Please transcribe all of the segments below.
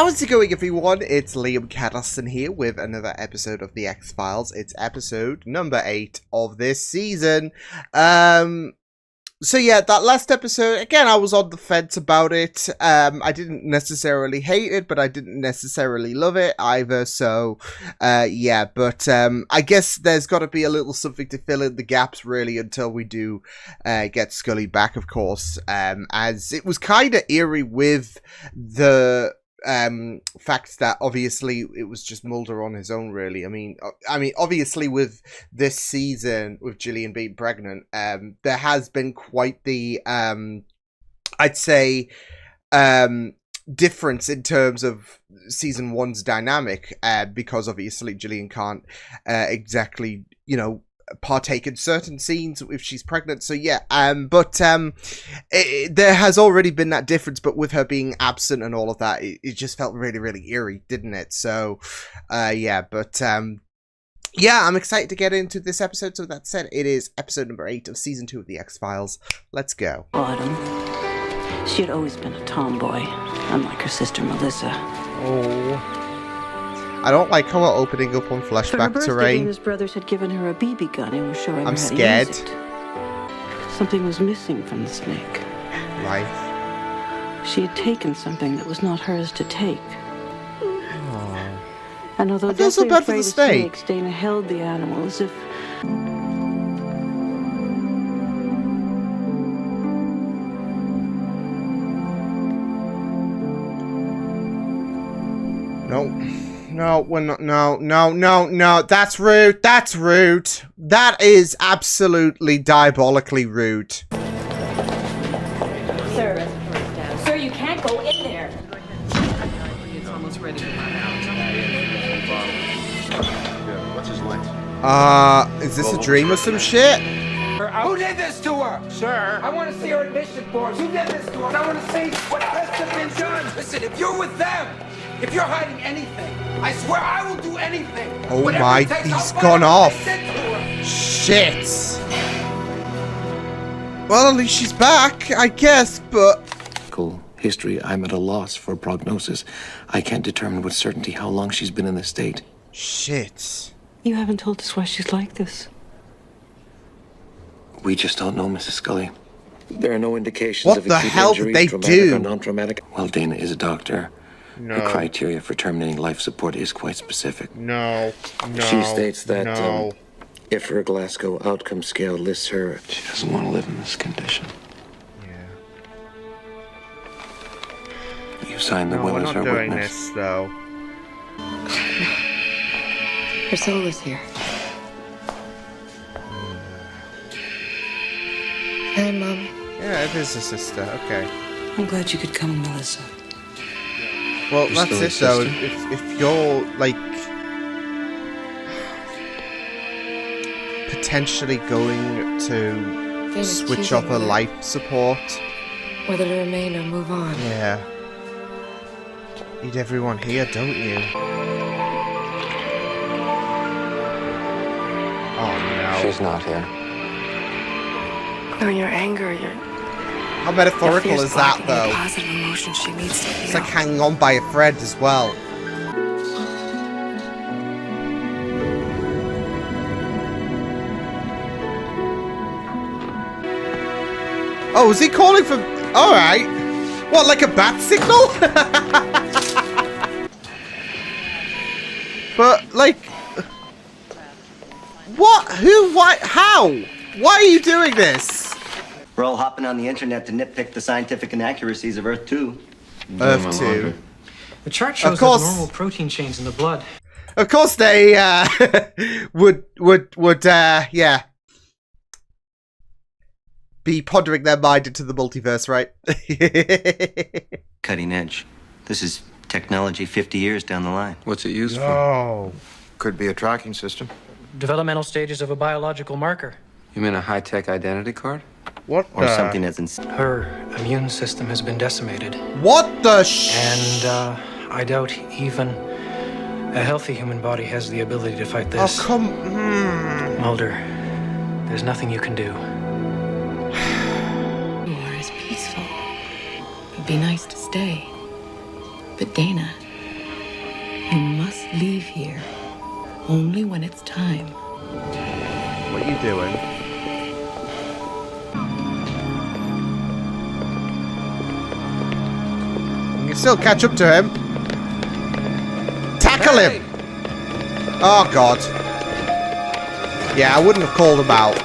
How's it going, everyone? It's Liam Catterson here with another episode of the X-Files. It's episode number 8 of this season. So yeah, that last episode, again, I was on the fence about it. I didn't necessarily hate it, but I didn't necessarily love it either. So, yeah, but I guess there's got to be a little something to fill in the gaps, really, until we do get Scully back, of course. As it was kind of eerie with the fact that obviously it was just Mulder on his own, really. I mean, obviously with this season, with Gillian being pregnant, there has been quite the, I'd say, difference in terms of season 1's dynamic, because obviously Gillian can't exactly, you know, partake in certain scenes if she's pregnant. So yeah, there has already been that difference, but with her being absent and all of that, it just felt really, really eerie, didn't it? So yeah, but yeah, I'm excited to get into this episode. So that said, it is episode number 8 of season 2 of the X-Files. Let's go. Autumn. She had always been a tomboy, unlike her sister Melissa. Oh, I don't like how we're opening up on flashback terrain. Dana's brothers had given her a BB gun and were showing I'm her how scared. to use it. Something was missing from the snake. Life. She had taken something that was not hers to take. Oh. And although I feel so bad for the snake. snakes, Dana held the animal as if... No, we're not. No. That's rude. That's rude. That is absolutely diabolically rude. Sir, down. Sir, you can't go in there. It's almost ready to come out. What's his length? Is this a dream or some shit? Who did this to her? Sir. I want to see her admission forms. Who did this to her? And I want to see what has been done. Listen, if you're with them, if you're hiding anything, I swear I will do anything. Oh Whatever my, it takes, he's I'll gone find out off. what they did to her. Shit. Well, at least she's back, I guess, but... History, I'm at a loss for prognosis. I can't determine with certainty how long she's been in this state. Shit. You haven't told us why she's like this. We just don't know, Mrs. Scully. There are no indications What of the acute hell injury, did they traumatic do? or non-traumatic. Well, Dana is a doctor. No. The criteria for terminating life support is quite specific. No. She states that if her Glasgow outcome scale lists her, she doesn't want to live in this condition. Yeah. You signed the No, will we're as not her doing witness. this, though. Her soul is here. Hi, Mom. Yeah, it is a sister, okay. I'm glad you could come, Melissa. Well, You're that's still it, a though. sister? If you're, like... potentially going to Dana's switch choosing off her whether- life support... Whether to remain or move on. Yeah. Need everyone here, don't you? Oh no. She's not here. No, your anger, your How metaphorical is that, though? positive emotion she needs to feel. It's like hanging on by a thread as well. Oh, is he calling for... Alright. What, like a bat signal? But, like... What? Who? Why? How? Why are you doing this? We're all hopping on the internet to nitpick the scientific inaccuracies of Earth 2. Earth 2. The chart shows course. abnormal protein chains in the blood. Of course they, would, yeah. Be pondering their mind into the multiverse, right? Cutting edge. This is technology 50 years down the line. What's it used for? Oh. Could be a tracking system. Developmental stages of a biological marker. You mean a high-tech identity card? What Or the... something as Her immune system has been decimated. What the And I doubt even a healthy human body has the ability to fight Oh, this. come... Mulder, there's nothing you can do. War is peaceful. It'd be nice to stay. But Dana, You must leave here only when it's time. What are you doing? You can still catch up to him. Tackle him! Oh, God. Yeah, I wouldn't have called him out.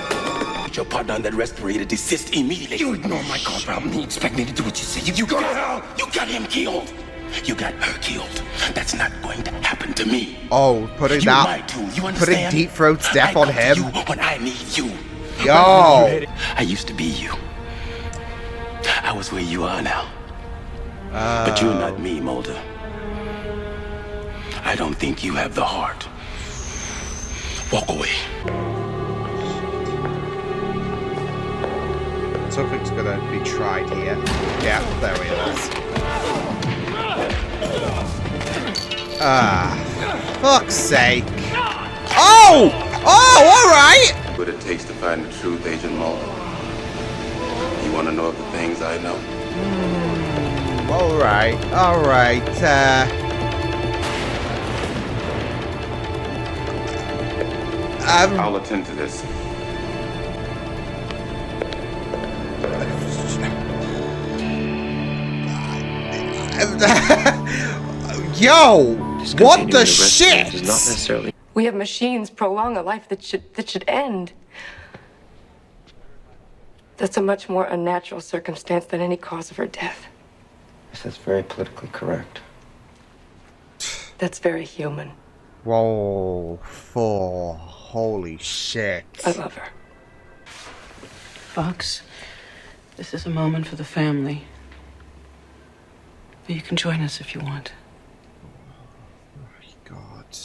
Your partner on that respirator, desist immediately. You ignore my call problem. You expect me to do what you say. You go to hell. You got him killed. You got her killed. That's not going to happen to me. Oh, putting Deep Throat's death on him. You when I need you. Yo. I used to be you. I was where you are now. But you're not me, Mulder. I don't think you have the heart. Walk away. Something's gonna be tried here. Yeah, there it is. Fuck's sake. Oh! Oh, alright! What it takes to find the truth, Agent Mulder. You want to know of the things I know? Alright. I'll attend to this. Yo! What the shit? Is not necessarily. We have machines prolong a life that should end. That's a much more unnatural circumstance than any cause of her death. Yes, that's very politically correct. That's very human. Whoa. Holy shit. I love her. Fox, this is a moment for the family. But you can join us if you want. Oh my God.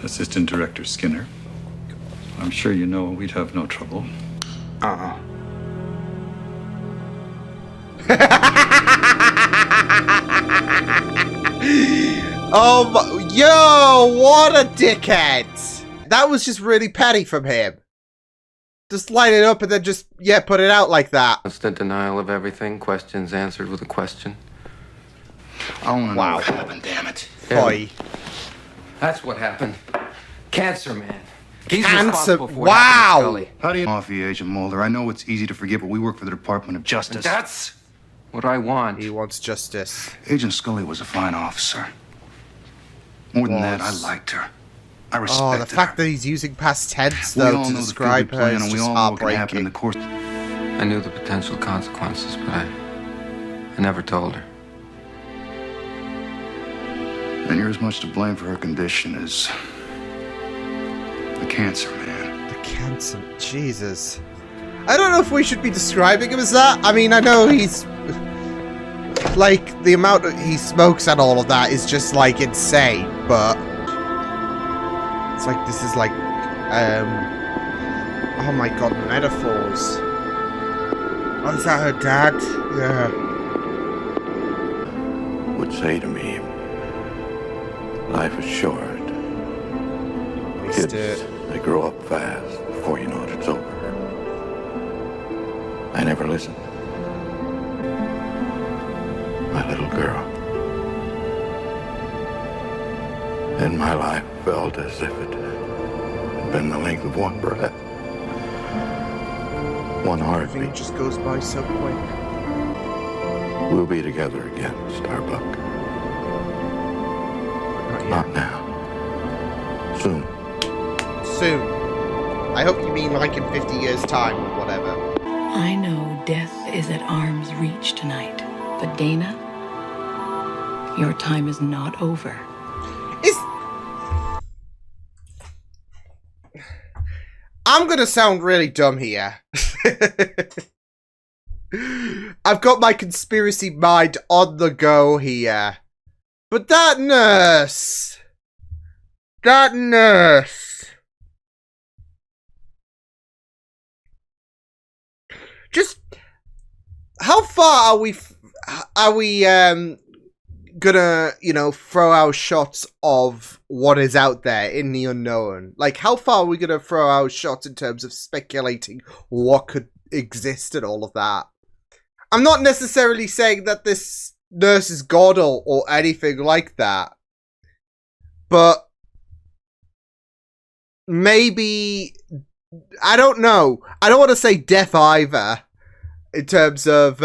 Assistant Director Skinner. I'm sure you know we'd have no trouble. Yo, what a dickhead! That was just really petty from him. Just light it up and then just, put it out like that. Constant denial of everything, questions answered with a question. I want to know what happened, damn it. Boy. That's what happened. Cancer, man. He's Cancer. responsible for what happened to Scully. How do you Mafia Agent Mulder? I know it's easy to forget, but we work for the Department of Justice. That's what I want. He wants justice. Agent Scully was a fine officer. More than that, I liked her. I respected her. Oh, the fact that he's using past tense, We though, all to know the describe figure her plan, is and we just all know what can happen in the heartbreaking. course. I knew the potential consequences, but I never told her. And you're as much to blame for her condition as the cancer, man. The cancer. Jesus. I don't know if we should be describing him as that. I mean, I know he's... Like, the amount that he smokes and all of that is just, like, insane, but... It's like, this is like... Oh my God, metaphors. Oh, is that her dad? Yeah. Would say to me, life is short. Kids, they grow up fast. Before you know it, it's over. I never listened. My little girl. And my life felt as if it had been the length of one breath. One heartbeat. Everything just goes by so quick. We'll be together again, Starbuck. Not now. Soon. Soon. I hope you mean like in 50 years' time or whatever. I know death is at arm's reach tonight. But Dana, your time is not over. I'm gonna sound really dumb here. I've got my conspiracy mind on the go here. But that nurse... Just... How far are we gonna, you know, throw out shots of what is out there in the unknown? Like, how far are we gonna throw out shots in terms of speculating what could exist and all of that? I'm not necessarily saying that this nurse is God or anything like that, but maybe, I don't know. I don't want to say death either. In terms of,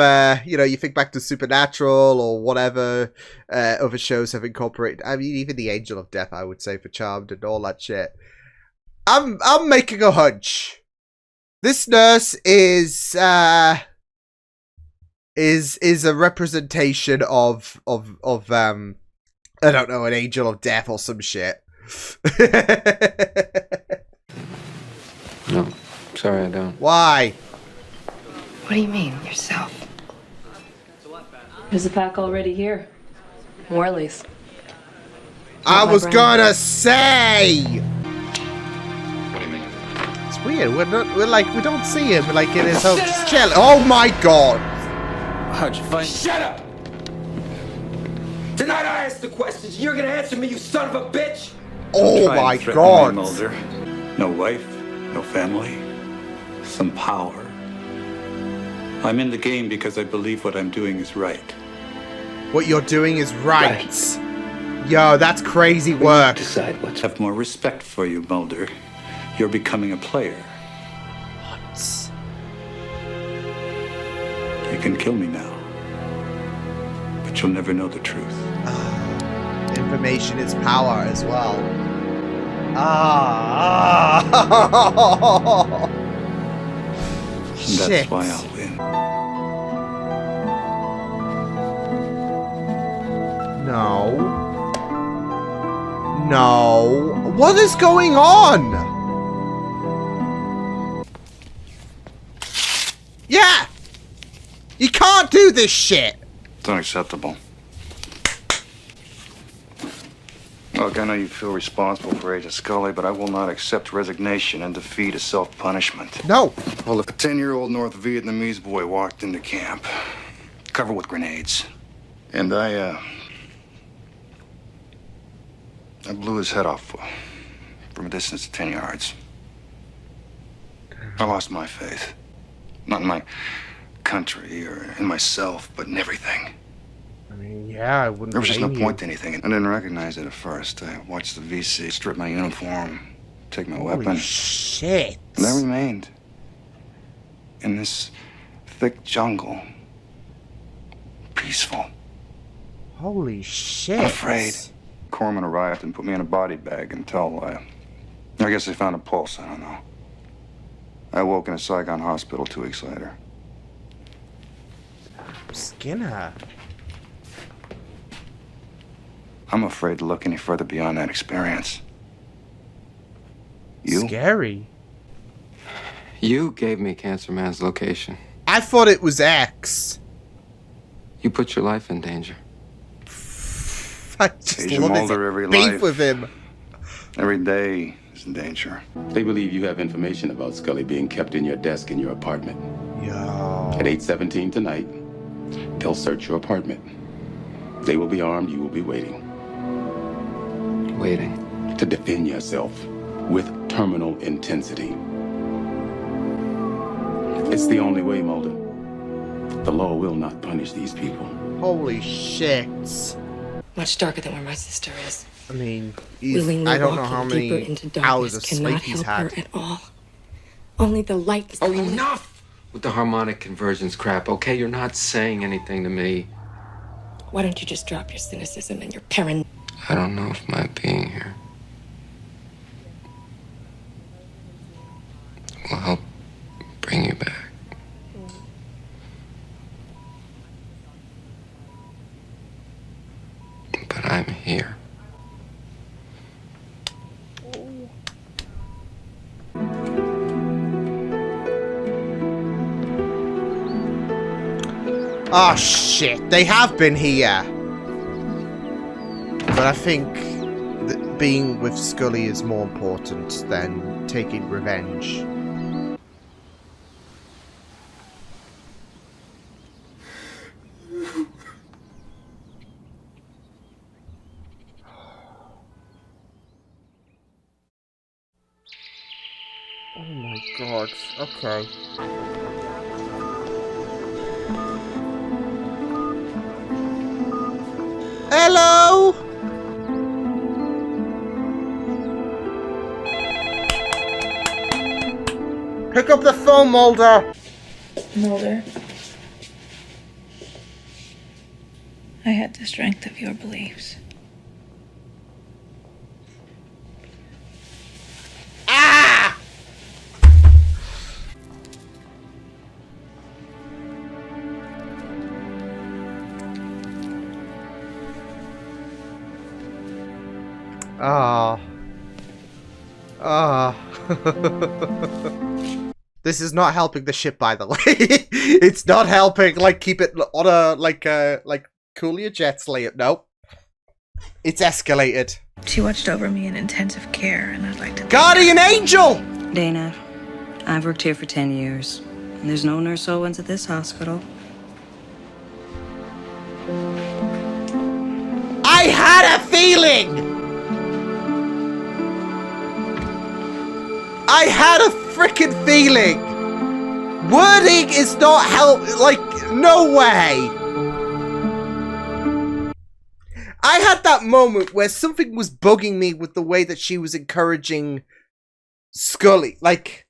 you know, you think back to Supernatural or whatever other shows have incorporated. I mean, even the Angel of Death, I would say, for Charmed and all that shit. I'm making a hunch. This nurse is a representation of I don't know, an Angel of Death or some shit. No, sorry, I don't. Why? What do you mean, yourself? Is the pack already here? Morley's. I was gonna say! What do you mean? It's weird. We don't see him like in his whole shell. Oh my god! How'd you find? Shut up! Tonight I ask the questions. You're gonna answer me, you son of a bitch! Oh my god! Mulder. No wife, no family, some power. I'm in the game because I believe what I'm doing is right. What you're doing is right. Yo, that's crazy work. Decide what. I have more respect for you, Mulder. You're becoming a player. What? You can kill me now, but you'll never know the truth. Information is power as well. And that's why I'll win. No. No. What is going on? Yeah! You can't do this shit! It's unacceptable. Look, I know you feel responsible for Agent Scully, but I will not accept resignation and defeat as self-punishment. No. Well, if a 10-year-old North Vietnamese boy walked into camp, covered with grenades, and I blew his head off from a distance of 10 yards. I lost my faith. Not in my country or in myself, but in everything. I mean, yeah, I wouldn't. There was just no point to anything. I didn't recognize it at first. I watched the VC strip my uniform, take my weapon. Shit. And I remained in this thick jungle, peaceful. Holy shit. Unafraid. Corpsman arrived and put me in a body bag until, I guess they found a pulse, I don't know. I woke in a Saigon hospital 2 weeks later. Skinner. I'm afraid to look any further beyond that experience. You? Scary. You gave me Cancer Man's location. I thought it was X. You put your life in danger. I just Agent love Mulder, his every beef life, with him. every day is in danger. They believe you have information about Scully being kept in your desk in your apartment. Yo. At 8:17 tonight, they'll search your apartment. They will be armed. You will be waiting. Waiting. To defend yourself with terminal intensity. It's the only way, Mulder. The law will not punish these people. Holy shit. Much darker than where my sister is. I mean, Willingly I don't know walking how deeper many into hours darkness of cannot sleep he's help had. her at all. Only the light is Oh, the only- enough with the harmonic convergence crap, okay? You're not saying anything to me. Why don't you just drop your cynicism and your paranoia? I don't know if my being here will help bring you back. But I'm here. Oh shit, they have been here. But I think that being with Scully is more important than taking revenge. Oh my god. Okay. Hello? Pick up the phone, Mulder. Mulder, I had the strength of your beliefs. Ah! Ah. Ah. This is not helping the ship, by the way. It's not helping, like, keep it on a, like, cool your jets, Liam. Nope. It's escalated. She watched over me in intensive care, and I'd like to... Guardian Angel! Dana, I've worked here for 10 years, and there's no Nurse Owens at this hospital. I had a feeling! I had a freaking feeling! Wording is not like, no way! I had that moment where something was bugging me with the way that she was encouraging Scully. Like,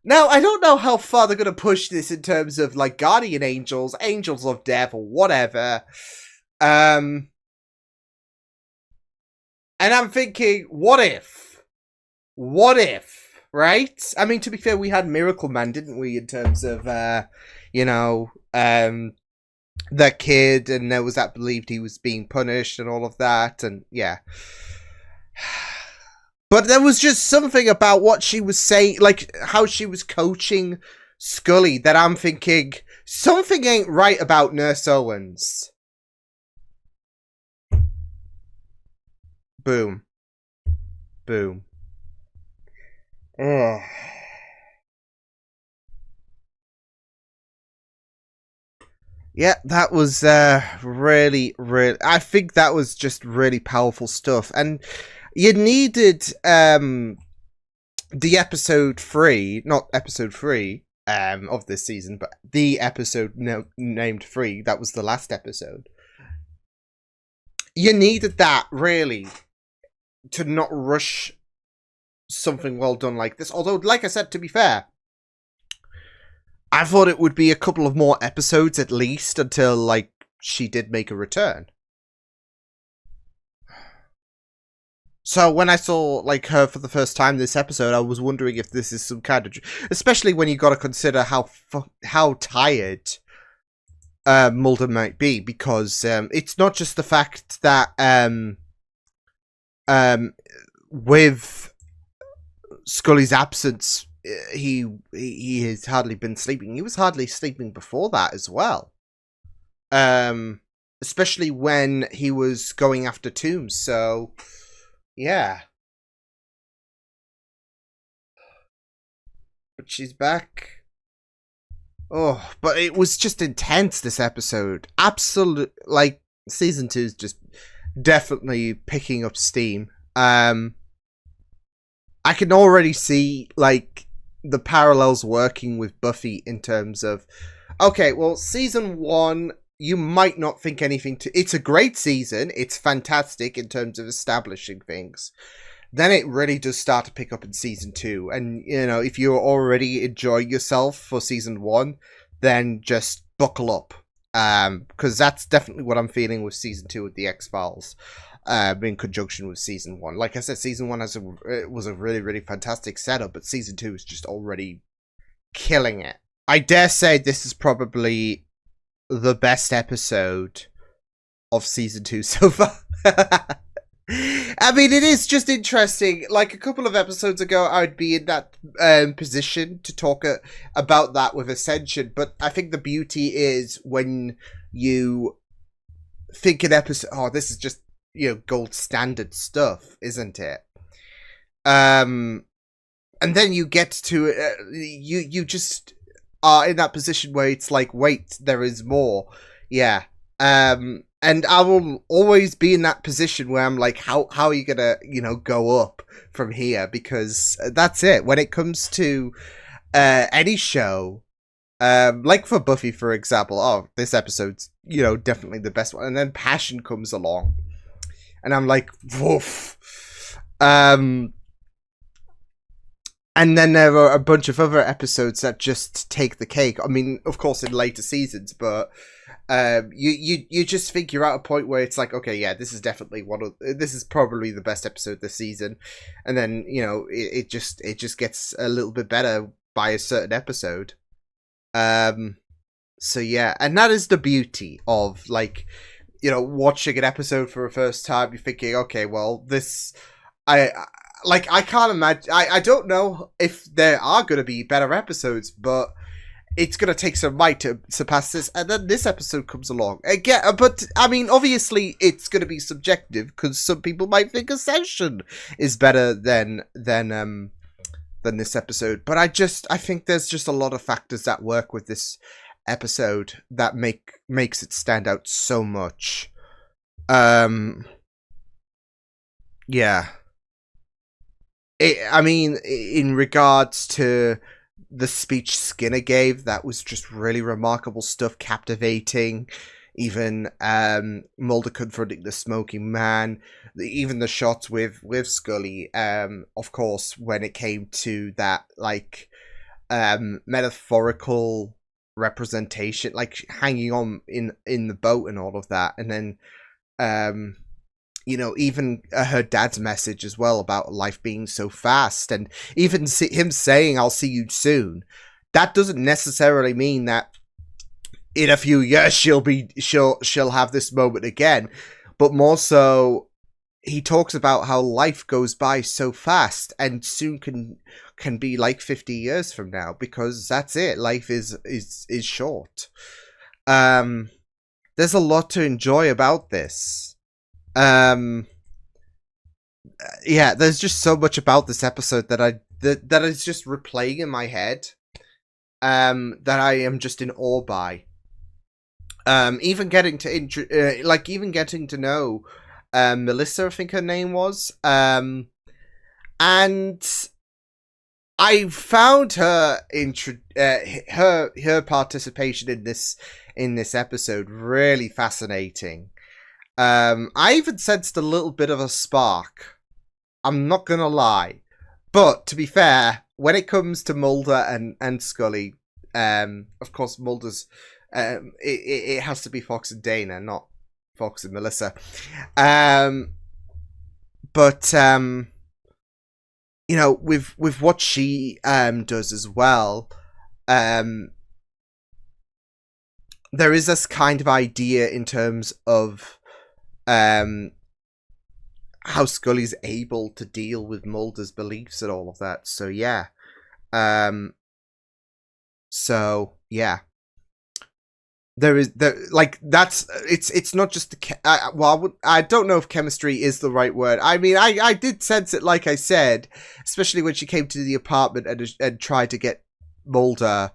now, I don't know how far they're going to push this in terms of, like, guardian angels, angels of death, or whatever. And I'm thinking, what if? What if? Right? I mean, to be fair, we had Miracle Man, didn't we? In terms of, you know, that kid, and there was that believed he was being punished and all of that, and yeah. But there was just something about what she was saying, like how she was coaching Scully, that I'm thinking, something ain't right about Nurse Owens. Boom. Boom. Ugh. Yeah, that was really, I think that was just really powerful stuff. And you needed the episode 3, not episode 3 of this season, but the episode named 3, that was the last episode. You needed that, really, to not rush something well done like this. Although, like I said, to be fair, I thought it would be a couple of more episodes at least until, like, she did make a return. So when I saw, like, her for the first time this episode, I was wondering if this is some kind of... Especially when you got to consider how tired Mulder might be, because it's not just the fact that with Scully's absence, he has hardly been sleeping. He was hardly sleeping before that as well. Especially when he was going after Tombs, so yeah. But she's back. Oh, but it was just intense, this episode. Absolute, like, season 2 is just definitely picking up steam. I can already see, like, the parallels working with Buffy in terms of, okay, well, season 1, you might not think anything to... It's a great season. It's fantastic in terms of establishing things. Then it really does start to pick up in season 2. And, you know, if you're already enjoying yourself for season 1, then just buckle up. Because that's definitely what I'm feeling with season 2 of the X-Files. In conjunction with season 1. Like I said, season 1 was a really, really fantastic setup, but season 2 is just already killing it. I dare say this is probably the best episode of season 2 so far. I mean, it is just interesting. Like, a couple of episodes ago, I'd be in that position to talk about that with Ascension, but I think the beauty is when you think an episode... Oh, this is just, you know, gold standard stuff, isn't it? And then you get to you just are in that position where it's like, wait, there is more. Yeah. and I will always be in that position where I'm like, how are you gonna, go up from here? Because that's it. When it comes to any show, like for Buffy, for example, oh, this episode's, definitely the best one. And then Passion comes along. And I'm like, woof. And then there are a bunch of other episodes that just take the cake. I mean, of course, in later seasons, but you just figure out a point where it's like, okay, yeah, this is definitely this is probably the best episode this season, and then it just gets a little bit better by a certain episode. So yeah, and that is the beauty of watching an episode for a first time. You're thinking, okay, well, this I can't imagine. I don't know if there are going to be better episodes, but it's going to take some might to surpass this. And then this episode comes along again. But I mean, obviously, it's going to be subjective because some people might think Ascension is better than this episode. But I think there's just a lot of factors that work with this episode that makes it stand out so much. Yeah. I mean, in regards to the speech Skinner gave, that was just really remarkable stuff, captivating. Even Mulder confronting the smoking man, even the shots with Scully. Of course, when it came to that metaphorical representation, like hanging on in the boat and all of that, and then even her dad's message as well about life being so fast, and even him saying, "I'll see you soon." That doesn't necessarily mean that in a few years she'll have this moment again, but more so, he talks about how life goes by so fast, and soon can be like 50 years from now, because that's it. Life is short. There's a lot to enjoy about this. Yeah, there's just so much about this episode that is just replaying in my head, that I am just in awe by. Even getting to know Melissa, I think her name was, and I found her her participation in this episode really fascinating. I even sensed a little bit of a spark. I'm not gonna lie, but to be fair, when it comes to Mulder and Scully, of course Mulder's, it has to be Fox and Dana, not Fox and Melissa. But with what she does as well, there is this kind of idea in terms of how Scully's able to deal with Mulder's beliefs and all of that. So yeah. It's not just I don't know if chemistry is the right word. I mean, I did sense it, like I said, especially when she came to the apartment and tried to get Mulder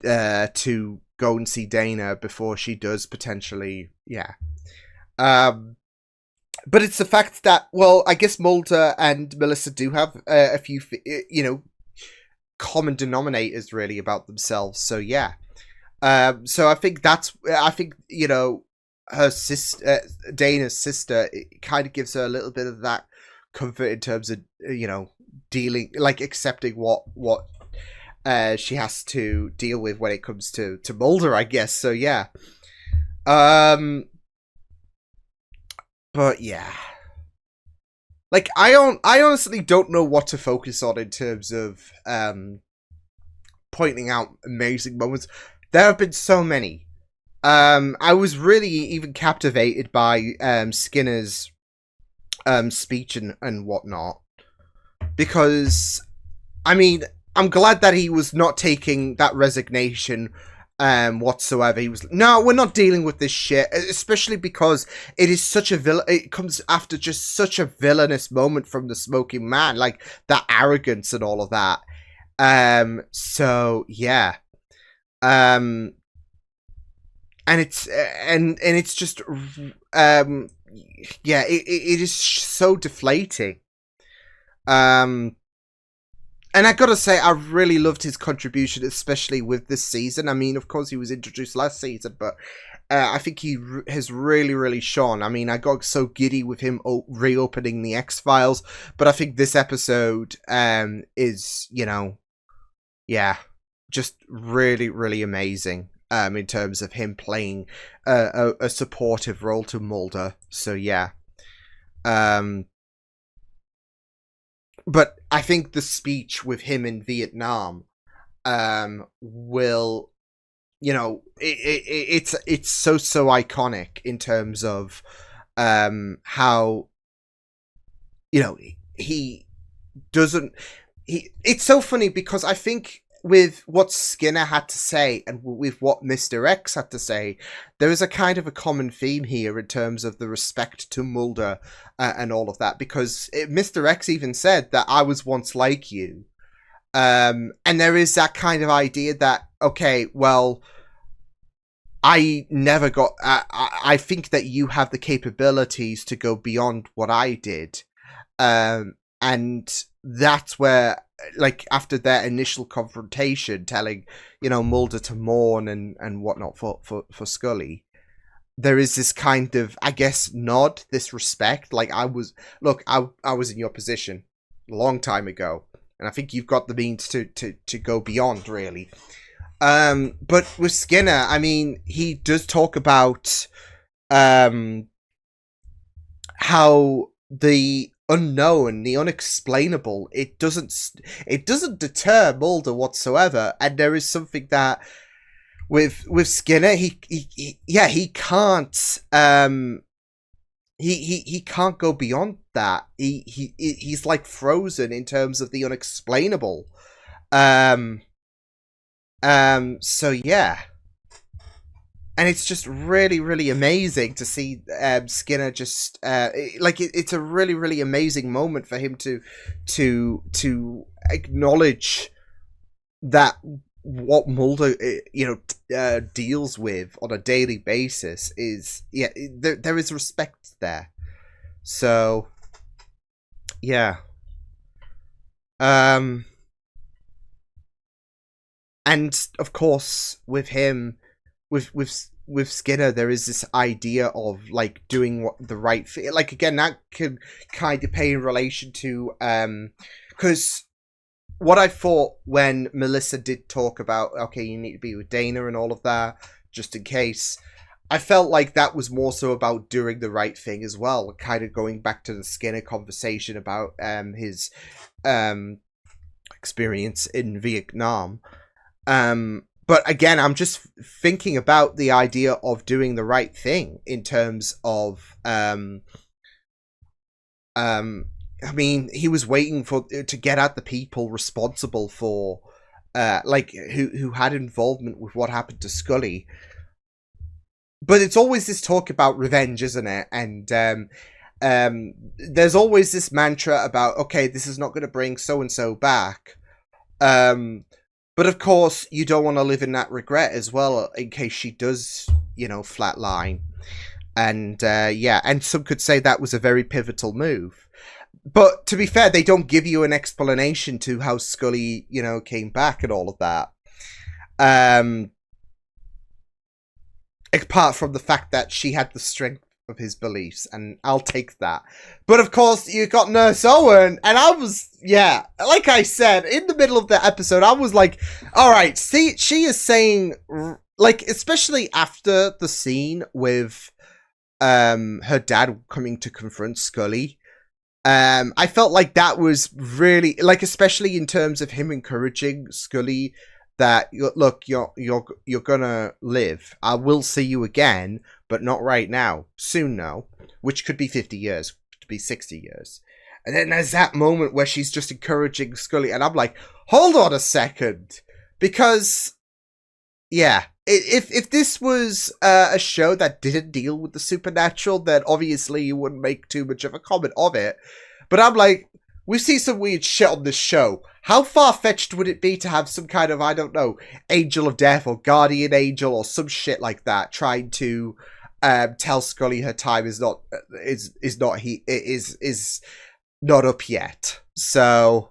to go and see Dana before she does potentially, yeah. But it's the fact that, well, I guess Mulder and Melissa do have a few, common denominators really about themselves. So yeah. So I think her sister, Dana's sister, it kind of gives her a little bit of that comfort in terms of, dealing, accepting what she has to deal with when it comes to Mulder, I guess. So yeah. But yeah, I honestly don't know what to focus on in terms of pointing out amazing moments. There have been so many. I was really even captivated by Skinner's speech and whatnot, because I mean, I'm glad that he was not taking that resignation whatsoever. He was, no, we're not dealing with this shit, especially because it is such a it comes after just such a villainous moment from the smoking man, like that arrogance and all of that. So yeah. and it's just yeah, it is so deflating. And I gotta say, I really loved his contribution, especially with this season. I mean, of course, he was introduced last season, but I think he has really shone. I mean, I got so giddy with him reopening the X-Files, but I think this episode is, you know, yeah, just really amazing in terms of him playing a supportive role to Mulder. So, yeah. But I think the speech with him in Vietnam will, you know, it's so iconic in terms of how, you know, he doesn't. It's so funny because I think with what Skinner had to say and with what Mr. X had to say, there is a kind of a common theme here in terms of the respect to Mulder and all of that, because Mr. X even said that I was once like you. And there is that kind of idea that, okay, well, I never got... I think that you have the capabilities to go beyond what I did. And that's where, like, after their initial confrontation, telling, you know, Mulder to mourn and whatnot for Scully, there is this kind of, I guess, nod, this respect. Like, I was in your position a long time ago, and I think you've got the means to go beyond, really. But with Skinner, I mean, he does talk about how the unknown, the unexplainable, it doesn't deter Mulder whatsoever, and there is something that with Skinner, he can't he can't go beyond that. He's like frozen in terms of the unexplainable. So yeah. And it's just really amazing to see Skinner just like it's a really amazing moment for him to acknowledge that what Mulder deals with on a daily basis is, yeah, there is respect there. So yeah. And of course with him, with Skinner, there is this idea of like doing what the right thing. Like, again, that can kind of pay in relation to because what I thought when Melissa did talk about, okay, you need to be with Dana and all of that, just in case, I felt like that was more so about doing the right thing as well, kind of going back to the Skinner conversation about his experience in Vietnam. But again, I'm just thinking about the idea of doing the right thing in terms of, I mean, he was waiting to get at the people responsible for, like, who had involvement with what happened to Scully. But it's always this talk about revenge, isn't it? And there's always this mantra about, okay, this is not going to bring so-and-so back. But of course, you don't want to live in that regret as well, in case she does, you know, flatline. And yeah, and some could say that was a very pivotal move. But to be fair, they don't give you an explanation to how Scully, you know, came back and all of that. Apart from the fact that she had the strength of his beliefs, and I'll take that. But of course, you got Nurse Owen, and I was, yeah, like I said, in the middle of the episode, I was like, alright, see, she is saying, like, especially after the scene with her dad coming to confront Scully, I felt like that was really, like, especially in terms of him encouraging Scully that, look, you're gonna live. I will see you again, but not right now. Soon, no. Which could be 50 years, could be 60 years. And then there's that moment where she's just encouraging Scully, and I'm like, hold on a second. Because, yeah, if this was a show that didn't deal with the supernatural, then obviously you wouldn't make too much of a comment of it. But I'm like, we've seen some weird shit on this show. How far-fetched would it be to have some kind of, I don't know, angel of death or guardian angel or some shit like that trying to tell Scully her time is not up yet. So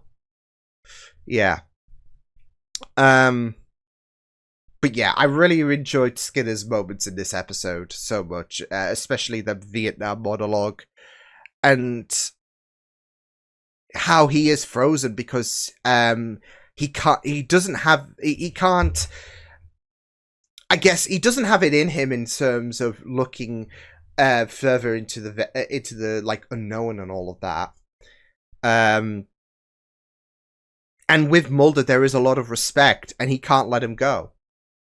yeah. But yeah, I really enjoyed Skinner's moments in this episode so much, especially the Vietnam monologue and how he is frozen because he doesn't have it in him in terms of looking further into the like unknown and all of that. And with Mulder, there is a lot of respect, and he can't let him go.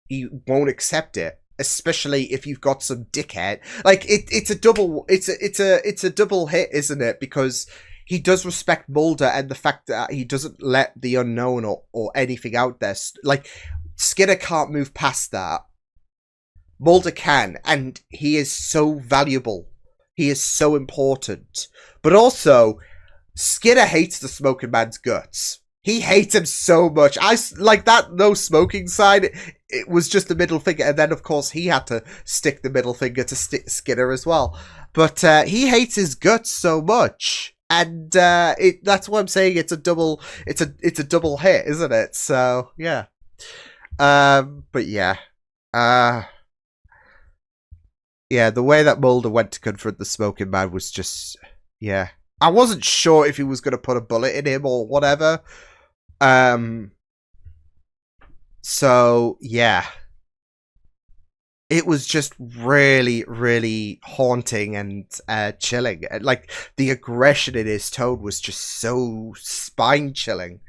He won't accept it, especially if you've got some dickhead. Like it's a double hit, isn't it? Because he does respect Mulder and the fact that he doesn't let the unknown or anything out there. Like Skinner can't move past that. Mulder can, and he is so valuable. He is so important. But also, Skinner hates the smoking man's guts. He hates him so much. I like that no smoking sign. It was just the middle finger, and then of course he had to stick the middle finger to Skinner as well. But he hates his guts so much, and that's why I'm saying it's a double hit, isn't it? So yeah. But yeah. Yeah, the way that Mulder went to confront the smoking man was just, yeah. I wasn't sure if he was going to put a bullet in him or whatever. So, yeah. It was just really, really haunting and chilling. Like, the aggression in his tone was just so spine-chilling.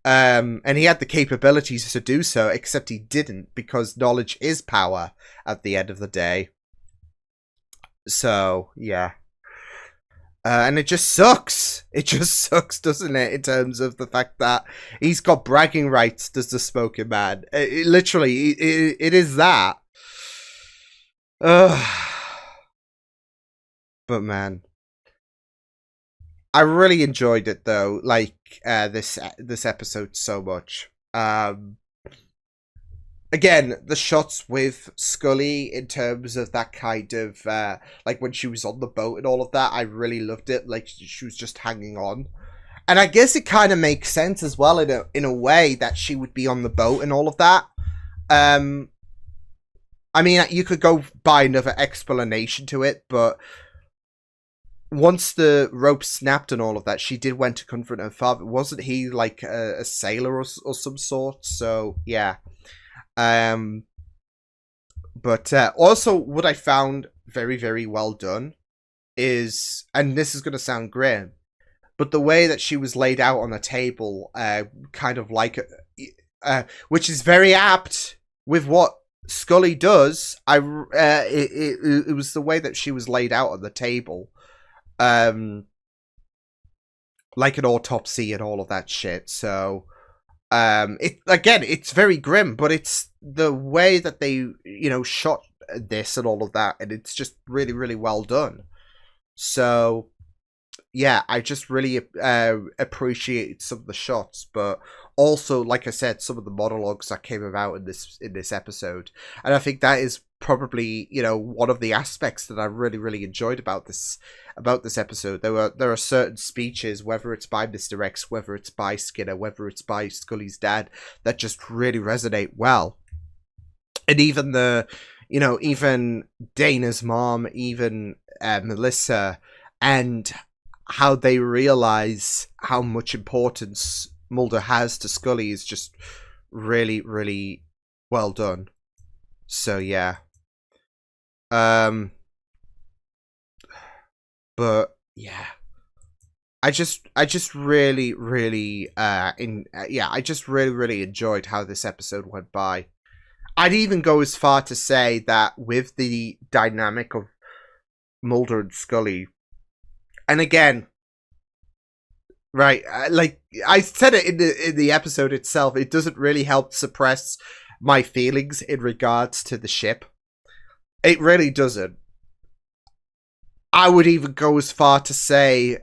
And he had the capabilities to do so, except he didn't, because knowledge is power at the end of the day. So, yeah. And it just sucks. It just sucks, doesn't it? In terms of the fact that he's got bragging rights, does the smoking man. Literally, it is that. But man. I really enjoyed it, though. Like, this episode so much. Again, the shots with Scully in terms of that kind of, like when she was on the boat and all of that, I really loved it. Like, she was just hanging on. And I guess it kind of makes sense as well in a way that she would be on the boat and all of that. I mean, you could go by another explanation to it, but once the rope snapped and all of that, she did went to confront her father. Wasn't he like a sailor or some sort? So, yeah. But also what I found very, very well done is, and this is going to sound grim, but the way that she was laid out on the table, kind of like, which is very apt with what Scully does. It was the way that she was laid out on the table, like an autopsy and all of that shit. So, it's very grim, but it's the way that they, shot this and all of that, and it's just really, really well done. So, yeah, I just really appreciate some of the shots, but also, like I said, some of the monologues that came about in this episode, and I think that is probably one of the aspects that I really, really enjoyed about this episode. There are certain speeches, whether it's by Mr. X, whether it's by Skinner, whether it's by Scully's dad, that just really resonate well. And even even Dana's mom, even Melissa, and how they realize how much importance Mulder has to Scully is just really, really well done. So yeah. But yeah, I just really, really, I just really, really enjoyed how this episode went by. I'd even go as far to say that with the dynamic of Mulder and Scully, and again, right, like I said it in the episode itself, it doesn't really help suppress my feelings in regards to the ship. It really doesn't. I would even go as far to say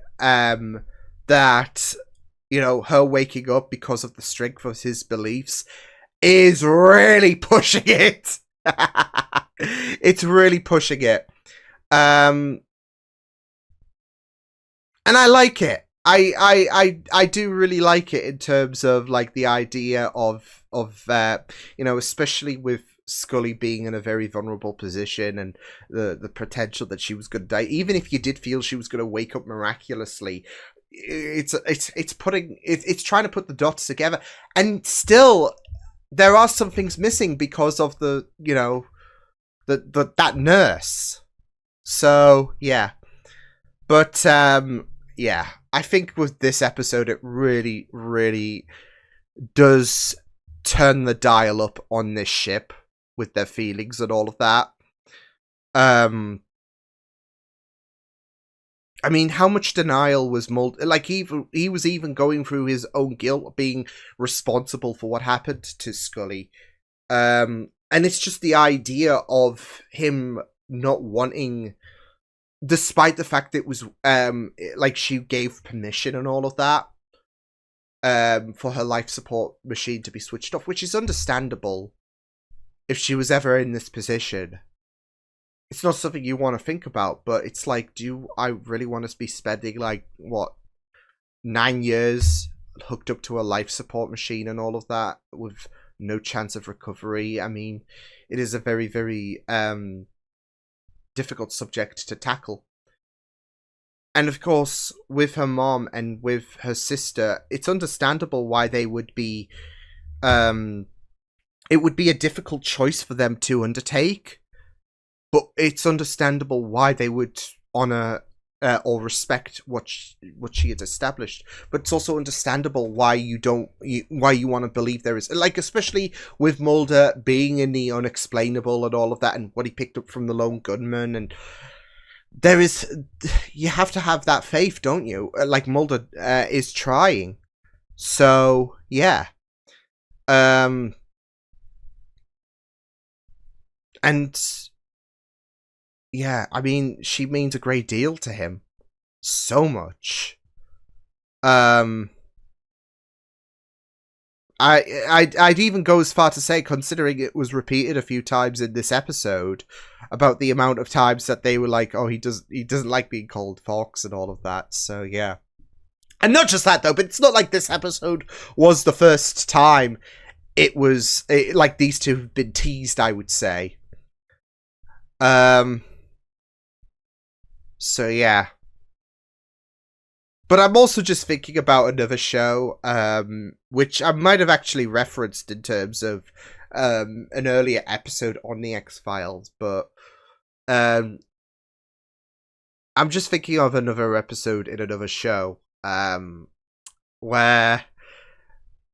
that, you know, her waking up because of the strength of his beliefs is really pushing it. It's really pushing it. And I like it. I do really like it in terms of like the idea of you know, especially with Scully being in a very vulnerable position and the potential that she was going to die. Even if you did feel she was going to wake up miraculously, it's trying to put the dots together, and still there are some things missing because of the, you know, that nurse. So yeah, but yeah, I think with this episode, it really, really does turn the dial up on this ship with their feelings and all of that. I mean, how much denial was Mulder? Like, he was even going through his own guilt, being responsible for what happened to Scully. And it's just the idea of him not wanting, despite the fact it was like she gave permission and all of that, for her life support machine to be switched off, which is understandable if she was ever in this position. It's not something you want to think about, but it's like, I really want to be spending like, what, 9 years hooked up to a life support machine and all of that with no chance of recovery? I mean, it is a very, very difficult subject to tackle. And of course, with her mom and with her sister, it's understandable why they would be, it would be a difficult choice for them to undertake. But it's understandable why they would honor or respect what she had established. But it's also understandable why you want to believe there is, like, especially with Mulder being in the unexplainable and all of that, and what he picked up from the lone gunman, and you have to have that faith, don't you? Like Mulder is trying. So yeah, and yeah, I mean, she means a great deal to him. So much. I'd even go as far to say, considering it was repeated a few times in this episode, about the amount of times that they were like, oh, he doesn't like being called Fox and all of that. So yeah. And not just that though, but it's not like this episode was the first time like these two have been teased, I would say. So yeah. But I'm also just thinking about another show, which I might have actually referenced in terms of an earlier episode on the X-Files, but I'm just thinking of another episode in another show, where,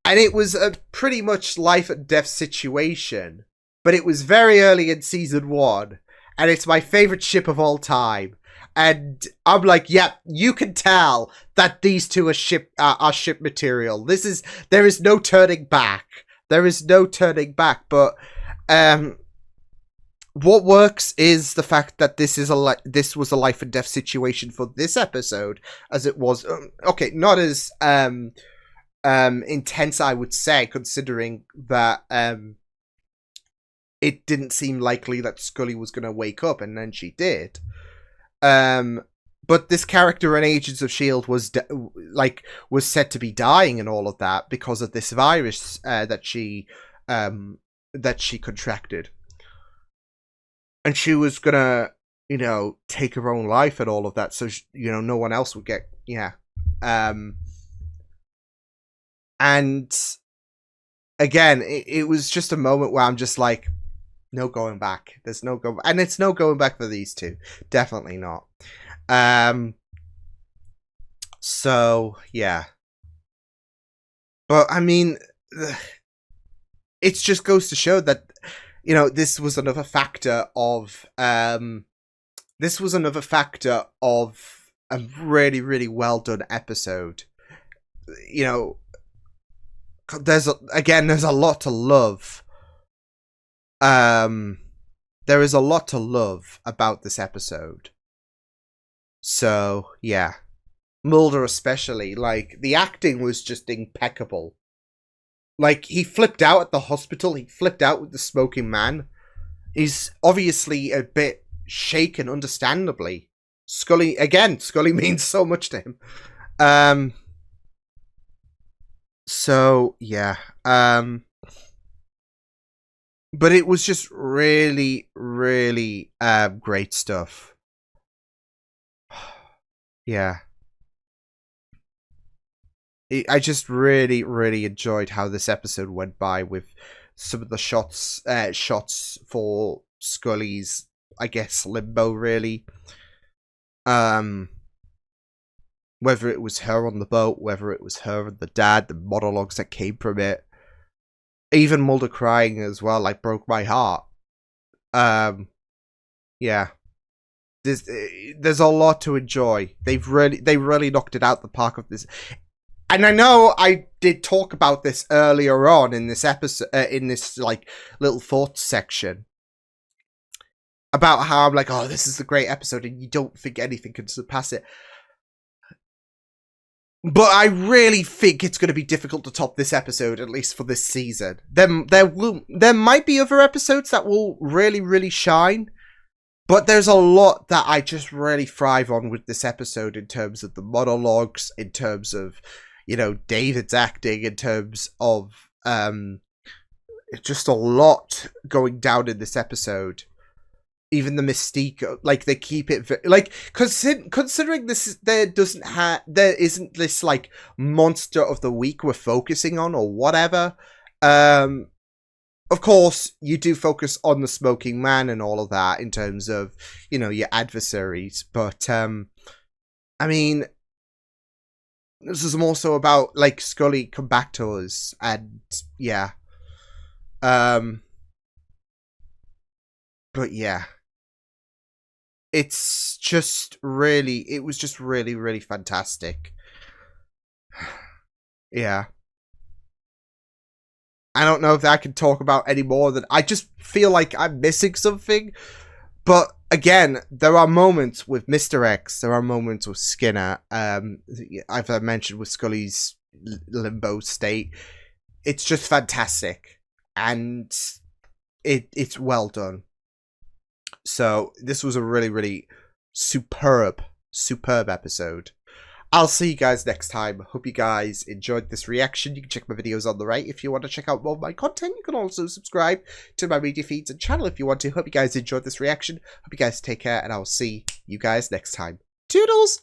and it was a pretty much life and death situation, but it was very early in season 1, and it's my favorite ship of all time. And I'm like, yeah, you can tell that these two are ship material. There is no turning back. There is no turning back. But what works is the fact that this was a life and death situation for this episode, as it was. Okay, not as intense, I would say, considering that it didn't seem likely that Scully was going to wake up, and then she did. But this character in Agents of S.H.I.E.L.D. was said to be dying and all of that because of this virus that she contracted, and she was gonna, you know, take her own life and all of that, so you know, no one else would get, yeah. And again, it was just a moment where I'm just like, no going back. There's no go, and it's no going back for these two. Definitely not. So yeah. But I mean, it just goes to show that, you know, this was another factor of a really, really well done episode. You know, there's a lot to love. There is a lot to love about this episode. So, yeah. Mulder especially, like, the acting was just impeccable. Like, he flipped out at the hospital, he flipped out with the smoking man. He's obviously a bit shaken, understandably. Scully means so much to him. So, yeah. But it was just really, really great stuff. Yeah. I just really, really enjoyed how this episode went by with some of the shots for Scully's, I guess, limbo, really. Whether it was her on the boat, whether it was her and the dad, the monologues that came from it. Even Mulder crying as well, like, broke my heart. Yeah. There's a lot to enjoy. They really knocked it out the park of this. And I know I did talk about this earlier on in this episode, in this, like, little thoughts section. About how I'm like, oh, this is a great episode, and you don't think anything can surpass it. But I really think it's going to be difficult to top this episode, at least for this season. There might be other episodes that will really, really shine. But there's a lot that I just really thrive on with this episode in terms of the monologues, in terms of, you know, David's acting, in terms of just a lot going down in this episode. Even the mystique, like, they keep it like, considering there isn't this, like, monster of the week we're focusing on or whatever. Of course, you do focus on the smoking man and all of that in terms of, you know, your adversaries. But, I mean, this is more so about, like, Scully come back to us. And, yeah. But, yeah. It was just really, really fantastic. Yeah. I don't know if I can talk about any more than... I just feel like I'm missing something. But, again, there are moments with Mr. X. There are moments with Skinner. As I mentioned with Scully's limbo state. It's just fantastic. And it's well done. So, this was a really, really superb episode. I'll see you guys next time. Hope you guys enjoyed this reaction. You can check my videos on the right if you want to check out more of my content. You can also subscribe to my media feeds and channel if you want to. Hope you guys enjoyed this reaction. Hope you guys take care, and I'll see you guys next time. Toodles!